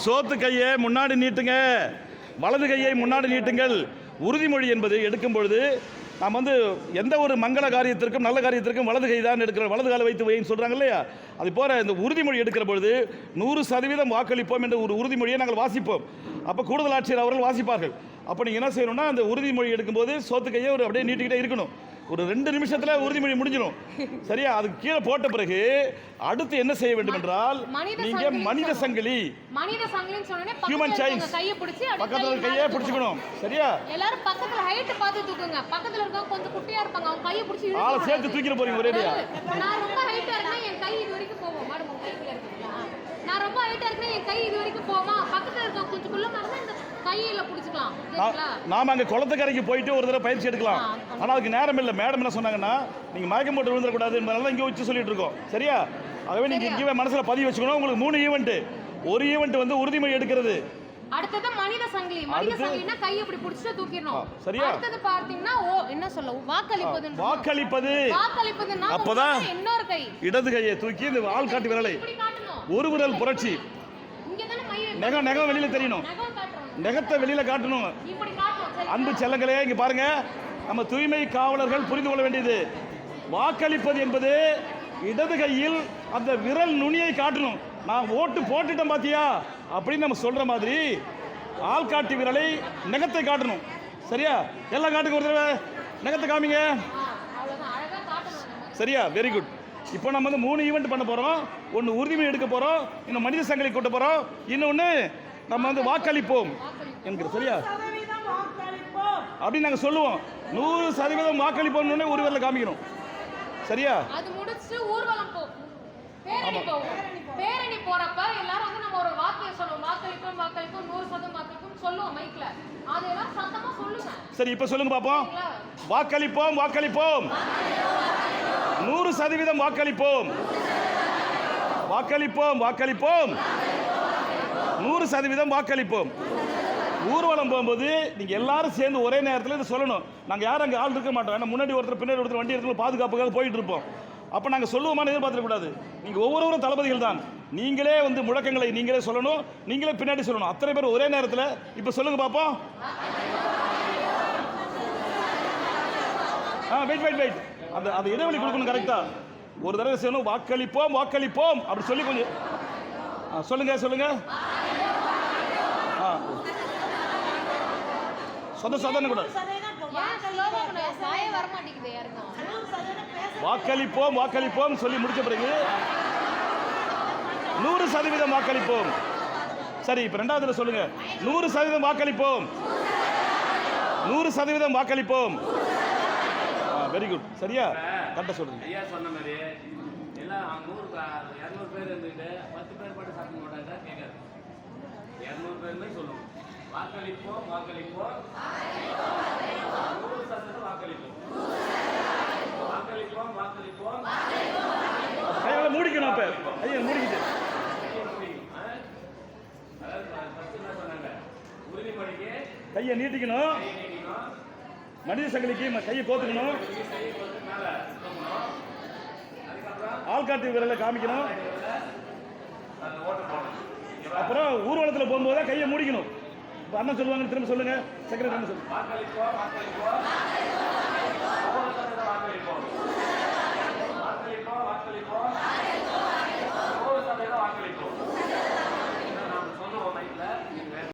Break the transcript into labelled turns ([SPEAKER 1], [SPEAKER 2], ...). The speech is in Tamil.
[SPEAKER 1] சோத்து கையை முன்னாடி நீட்டுங்க, வலது கையை முன்னாடி நீட்டுங்கள். உறுதிமொழி என்பது எடுக்கும் பொழுது நாம் வந்து எந்த ஒரு மங்கள காரியத்திற்கும் நல்ல காரியத்திற்கும் வலது கை தான் எடுக்கிறோம், வலது காலை வைத்து வைன்னு சொல்கிறாங்க இல்லையா? அது போல இந்த உறுதிமொழி எடுக்கிற பொழுது 100% வாக்களிப்போம் என்ற ஒரு உறுதிமொழியை நாங்கள் வாசிப்போம். அப்போ கூடுதல் ஆட்சியர் அவர்கள் வாசிப்பார்கள். அப்போ நீங்கள் என்ன செய்யணும்னா, அந்த உறுதிமொழி எடுக்கும்போது சோத்து கையை ஒரு அப்படியே நீட்டிக்கிட்டே இருக்கணும். ஒரு 2 நிமிஷத்தில் உறுதிமொழி முடிஞ்சிடும். சரியா? அதுக்கு கீழே போட்ட பிறகு அடுத்து என்ன செய்ய வேண்டும் என்றால், நீங்க மனித சங்கிலி ஹியூமன் சைன்ஸ் பக்கத்துல கையை பிடிச்சுக்கணும். சரியா?
[SPEAKER 2] எல்லாரும் பக்கத்துல ஹைட் பார்த்து தூக்குங்க. பக்கத்துல இருக்கவங்க கொஞ்சம் குட்டியா இருப்பாங்க, அவங்க கையை பிடிச்சி
[SPEAKER 1] ஆளை சேர்த்து தூக்கிட போறீங்க ஒரேடியா.
[SPEAKER 2] நான் ரொம்ப ஹைட்டா இருக்கேன்னா என் கை இது வரைக்கும் போகும். மாடு உங்க கைக்குள்ள இருக்குங்களா? நான் ரொம்ப ஹைட்டா இருக்கேன்னா என் கை இது வரைக்கும் போமா. பக்கத்துல இருக்கவங்க கொஞ்சம் குள்ளமா இருந்தா இந்த கையில பிடிச்சுக்கலாம்.
[SPEAKER 1] நாம அங்க குளத்துக்கரைக்கு போயிட்டு ஒரு தடவை பயிற்சி எடுக்கலாம். ஆனா அதுக்கு நேரம் இல்லை. மேடம் என்ன சொன்னாங்கன்னா, நீங்க மயக்கம் போட்டு விழுந்துடக்கூடாது என்பதால இங்கே வச்சு சொல்லிட்டு இருக்கோம். சரியா? ஆகவே நீங்க இங்கே மனசுல பதிவு வச்சுக்கணும். உங்களுக்கு 3 ஈவெண்ட். ஒரு ஈவெண்ட் வந்து உறுதிமொழி எடுக்கிறது.
[SPEAKER 2] அடுத்தது மனித சங்கிலி. மனித சங்கிலினா கையை இப்படி பிடிச்சிட்டு தூக்கிடணும்.
[SPEAKER 1] சரியா?
[SPEAKER 2] அடுத்தது பார்த்தீங்கன்னா என்ன சொல்ல, வாக்களிப்பது. வாக்களிப்பதுன்னா
[SPEAKER 1] அப்பதான்
[SPEAKER 2] இன்னொரு கை
[SPEAKER 1] இடது கையை தூக்கி இந்த ஆள் காட்டி விரலை
[SPEAKER 2] இப்படி காட்டணும்.
[SPEAKER 1] ஒரு விரல் புரட்சி.
[SPEAKER 2] இங்க தான மை
[SPEAKER 1] நகம் வெளியில தெரியணும். நகத்தை வெளியில காட்டணும்.
[SPEAKER 2] இப்படி காட்டணும்.
[SPEAKER 1] அன்பு செல்லங்களே, இங்க பாருங்க, நம்ம தூய்மை காவலர்கள் புரிந்து கொள்ள வேண்டியது, வாக்களிப்பது என்பது இடது கையில் அந்த விரல் நுனியை காட்டணும். நான் ஓட்டு போட்டுட்டேன் பாத்தியா அப்படின்னு நம்ம சொல்ற மாதிரி ஆள்காட்டி விரலை நகத்தை காட்டணும். சரியா? எல்லாம் காட்டுங்க, ஒரு தடவை நகத்தை காமிங்க. சரியா? Very good. இப்போ நம்ம வந்து 3 ஈவெண்ட் பண்ண போறோம். ஒன்று உறுதிமொழி எடுக்க போறோம், இன்னும் மனித சங்கிலி கூட்ட போறோம், இன்னொன்று நம்ம வந்து வாக்களிப்போம் என்கிற. சரியா? அப்படின்னு நாங்க சொல்லுவோம். 100% வாக்களிப்போம்னு ஒரு விரல காமிக்கணும். சரியா?
[SPEAKER 2] அது முடிச்சு ஊர்வலம் போ, பேரணி போவோம். பேரணி போறப்ப எல்லாரும் வந்து நம்ம ஒரு வாக்கியம் சொல்லுவோம். வாக்களிப்போம் வாக்களிப்போம் 100% வாக்களிப்போம் சொல்லுவோம் மைக்ல. அதெல்லாம் சத்தமா சொல்லுங்க.
[SPEAKER 1] சரி, இப்போ சொல்லுங்க பாப்போம். வாக்களிப்போம் வாக்களிப்போம் 100% வாக்களிப்போம். வாக்களிப்போம் வாக்களிப்போம் 100% வாக்களிப்போம். ஊர்வலம் போகும்போது நீங்கள் எல்லாரும் சேர்ந்து ஒரே நேரத்தில் இதை சொல்லணும். நாங்கள் யாரும் அங்கே ஆள் இருக்க மாட்டோம். ஏன்னா முன்னாடி ஒருத்தர் பின்னாடி ஒருத்தர் வண்டி எடுத்து பாதுகாப்புக்காக போயிட்டு இருப்போம். அப்போ நாங்கள் சொல்லுவோமான்னு எதிர்பார்த்துக்கூடாது. நீங்கள் ஒவ்வொருவரும் தளபதிகள் தான். நீங்களே வந்து முழக்கங்களை நீங்களே சொல்லணும், நீங்களே பின்னாடி சொல்லணும். அத்தனை பேர் ஒரே நேரத்தில். இப்போ சொல்லுங்க பார்ப்போம். வெயிட் அந்த இடைவெளி கொடுக்கணும் கரெக்டா. ஒரு தடவை செய்யணும். வாக்களிப்போம் வாக்களிப்போம் அப்படி சொல்லி கொஞ்சம் சொல்லுங்க சொல்லுங்க. சொதன கூட வாக்களிப்போம் வாக்களிப்போம் சொல்லி முடிச்ச பிறகு 100% வாக்களிப்போம். சரி, இப்போ 2வது சொல்லுங்க. 100% வாக்களிப்போம் 100% வாக்களிப்போம். Very good. சரியா? கரெக்டாக சொல்லுங்க.
[SPEAKER 3] ஐயா சொன்ன மாதிரி எல்லாம் 100 200 பேர் இருந்துட்டு 10 பேர் மட்டும் சாப்பிட மாட்டாங்க கேட்காது. 200 பேருமே சொல்லணும். வாக்களிப்போம் வாக்களிப்போம் 100% வாக்களிப்போம். வாக்களிப்போம் வாக்களிப்போம்
[SPEAKER 1] கையால மூடிக்கணும். அப்ப ஐயா மூடிக்கிட்டு
[SPEAKER 3] உறுதிமொழிக்கு
[SPEAKER 1] கையை நீட்டிக்கணும். மனித சங்கிலிக்கு கையை கோத்துக்கணும். ஆள்காட்டி விரலை காமிக்கணும். அப்புறம் ஊர்வலத்தில் போகும்போது தான் கையை மூடிக்கணும். அண்ணன் சொல்லுவாங்க, திரும்ப சொல்லுங்க. செக்ரட்டரி என்ன சொல்லுங்க.